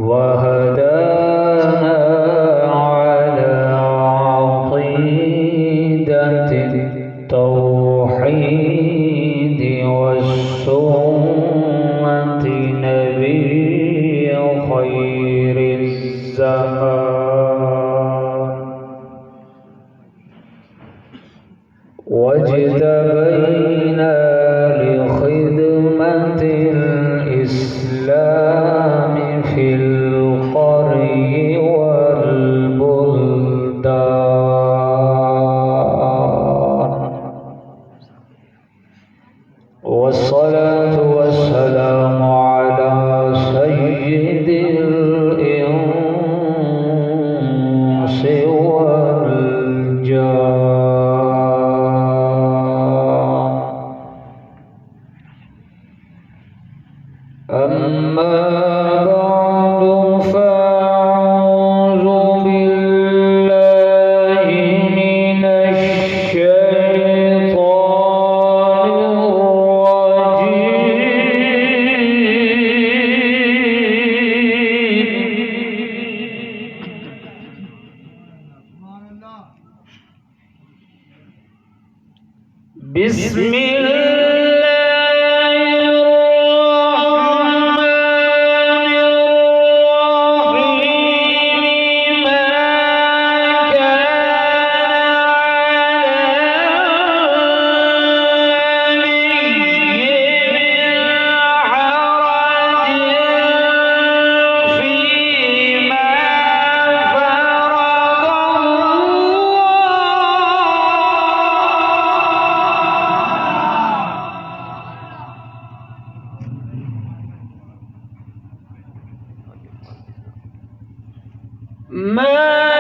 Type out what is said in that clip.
وهدانا على عقيدة التوحيد والسنة نبي خير الزمان واجتبينا لخدمة الإسلام في القرى والبلدان والصلاة والسلام على سيد الإنس والجان. أما بعد فأعوذ بالله من الشيطان الرجيم. بسم ما